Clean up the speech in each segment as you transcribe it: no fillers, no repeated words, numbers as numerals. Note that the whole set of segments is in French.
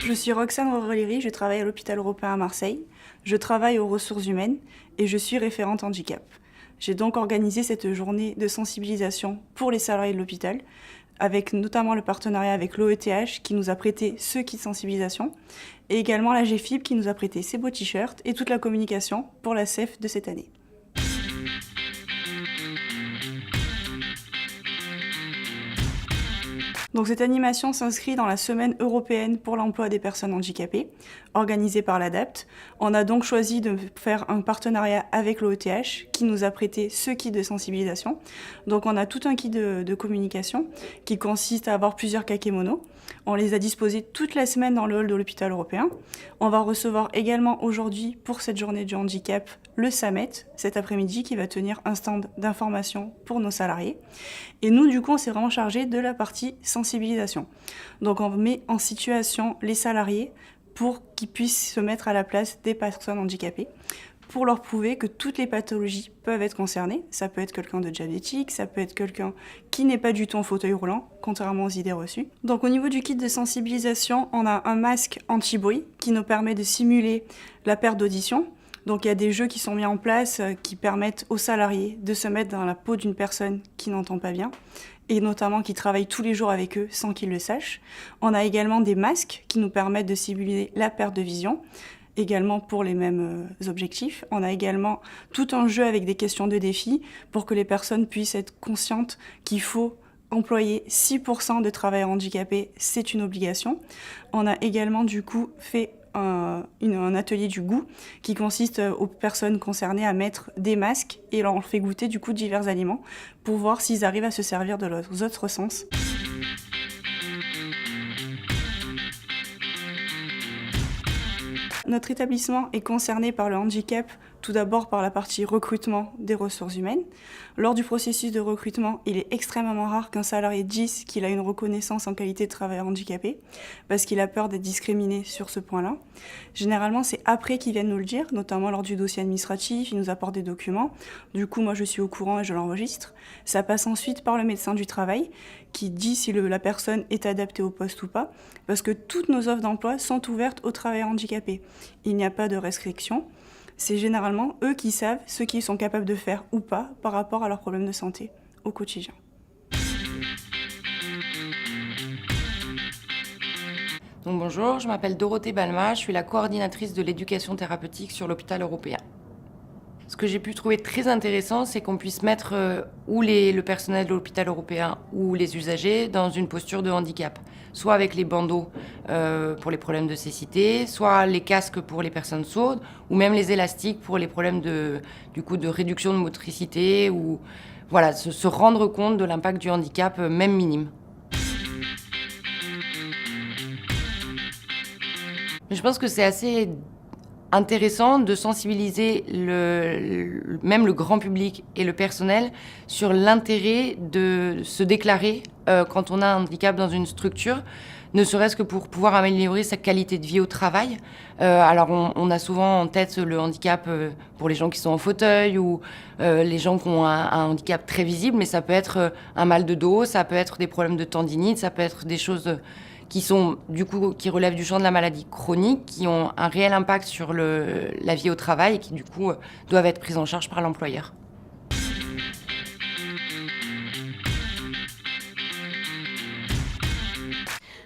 Je suis Roxane Roreleri, je travaille à l'hôpital européen à Marseille. Je travaille aux ressources humaines et je suis référente handicap. J'ai donc organisé cette journée de sensibilisation pour les salariés de l'hôpital, avec notamment le partenariat avec l'OETH qui nous a prêté ce kit de sensibilisation, et également la GFIB qui nous a prêté ses beaux t-shirts et toute la communication pour la CEF de cette année. Donc cette animation s'inscrit dans la Semaine européenne pour l'emploi des personnes handicapées, organisée par l'ADAPT. On a donc choisi de faire un partenariat avec l'OETH qui nous a prêté ce kit de sensibilisation. Donc on a tout un kit de communication qui consiste à avoir plusieurs kakémonos. On les a disposés toute la semaine dans le hall de l'hôpital européen. On va recevoir également aujourd'hui, pour cette journée du handicap, le SAMET, cet après-midi, qui va tenir un stand d'information pour nos salariés. Et nous, du coup, on s'est vraiment chargé de la partie sensibilisation. Donc on met en situation les salariés pour qu'ils puissent se mettre à la place des personnes handicapées, pour leur prouver que toutes les pathologies peuvent être concernées. Ça peut être quelqu'un de diabétique, ça peut être quelqu'un qui n'est pas du tout en fauteuil roulant, contrairement aux idées reçues. Donc au niveau du kit de sensibilisation, on a un masque anti-bruit qui nous permet de simuler la perte d'audition. Donc il y a des jeux qui sont mis en place qui permettent aux salariés de se mettre dans la peau d'une personne qui n'entend pas bien, et notamment qui travaille tous les jours avec eux sans qu'ils le sachent. On a également des masques qui nous permettent de simuler la perte de vision, également pour les mêmes objectifs. On a également tout un jeu avec des questions de défi pour que les personnes puissent être conscientes qu'il faut employer 6% de travailleurs handicapés, c'est une obligation. On a également du coup fait un atelier du goût qui consiste aux personnes concernées à mettre des masques et on leur fait goûter du coup divers aliments pour voir s'ils arrivent à se servir de leurs autres sens. Notre établissement est concerné par le handicap, tout d'abord par la partie recrutement des ressources humaines. Lors du processus de recrutement, il est extrêmement rare qu'un salarié dise qu'il a une reconnaissance en qualité de travailleur handicapé, parce qu'il a peur d'être discriminé sur ce point-là. Généralement, c'est après qu'ils viennent nous le dire, notamment lors du dossier administratif, ils nous apportent des documents. Du coup, moi, je suis au courant et je l'enregistre. Ça passe ensuite par le médecin du travail, qui dit si la personne est adaptée au poste ou pas, parce que toutes nos offres d'emploi sont ouvertes aux travailleurs handicapés. Il n'y a pas de restriction. C'est généralement eux qui savent ce qu'ils sont capables de faire ou pas par rapport à leurs problèmes de santé au quotidien. Donc bonjour, je m'appelle Dorothée Balma, je suis la coordinatrice de l'éducation thérapeutique sur l'hôpital européen. Ce que j'ai pu trouver très intéressant, c'est qu'on puisse mettre le personnel de l'hôpital européen ou les usagers dans une posture de handicap, soit avec les bandeaux pour les problèmes de cécité, soit les casques pour les personnes sourdes, ou même les élastiques pour les problèmes de réduction de motricité, ou voilà, se rendre compte de l'impact du handicap, même minime. Mais je pense que c'est assez intéressant de sensibiliser même le grand public et le personnel sur l'intérêt de se déclarer quand on a un handicap dans une structure, ne serait-ce que pour pouvoir améliorer sa qualité de vie au travail. Alors on a souvent en tête le handicap pour les gens qui sont en fauteuil ou les gens qui ont un handicap très visible, mais ça peut être un mal de dos, ça peut être des problèmes de tendinite, ça peut être des choses qui relèvent du champ de la maladie chronique, qui ont un réel impact sur la vie au travail et qui, du coup, doivent être prises en charge par l'employeur.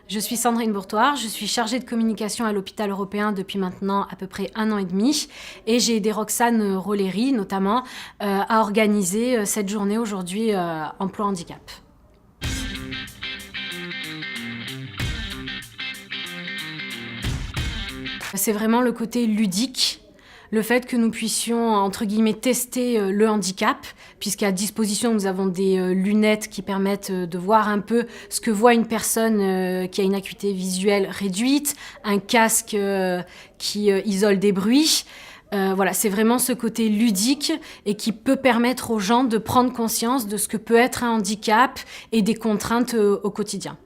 Je suis Sandrine Bourtoir, je suis chargée de communication à l'hôpital européen depuis maintenant à peu près 1 an et demi et j'ai aidé Roxane Roreleri notamment à organiser cette journée aujourd'hui emploi handicap. C'est vraiment le côté ludique, le fait que nous puissions, entre guillemets, tester le handicap, puisqu'à disposition, nous avons des lunettes qui permettent de voir un peu ce que voit une personne qui a une acuité visuelle réduite, un casque qui isole des bruits. Voilà, c'est vraiment ce côté ludique et qui peut permettre aux gens de prendre conscience de ce que peut être un handicap et des contraintes au quotidien.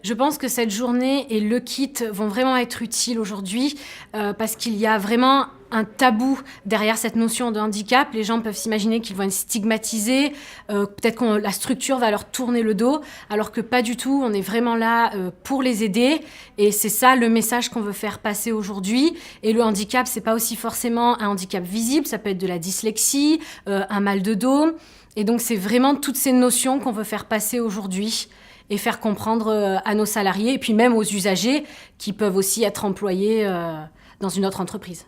Je pense que cette journée et le kit vont vraiment être utiles aujourd'hui parce qu'il y a vraiment un tabou derrière cette notion de handicap. Les gens peuvent s'imaginer qu'ils vont être stigmatisés, peut-être que la structure va leur tourner le dos, alors que pas du tout, on est vraiment là pour les aider. Et c'est ça le message qu'on veut faire passer aujourd'hui. Et le handicap, c'est pas aussi forcément un handicap visible, ça peut être de la dyslexie, un mal de dos. Et donc c'est vraiment toutes ces notions qu'on veut faire passer aujourd'hui et faire comprendre à nos salariés et puis même aux usagers qui peuvent aussi être employés dans une autre entreprise.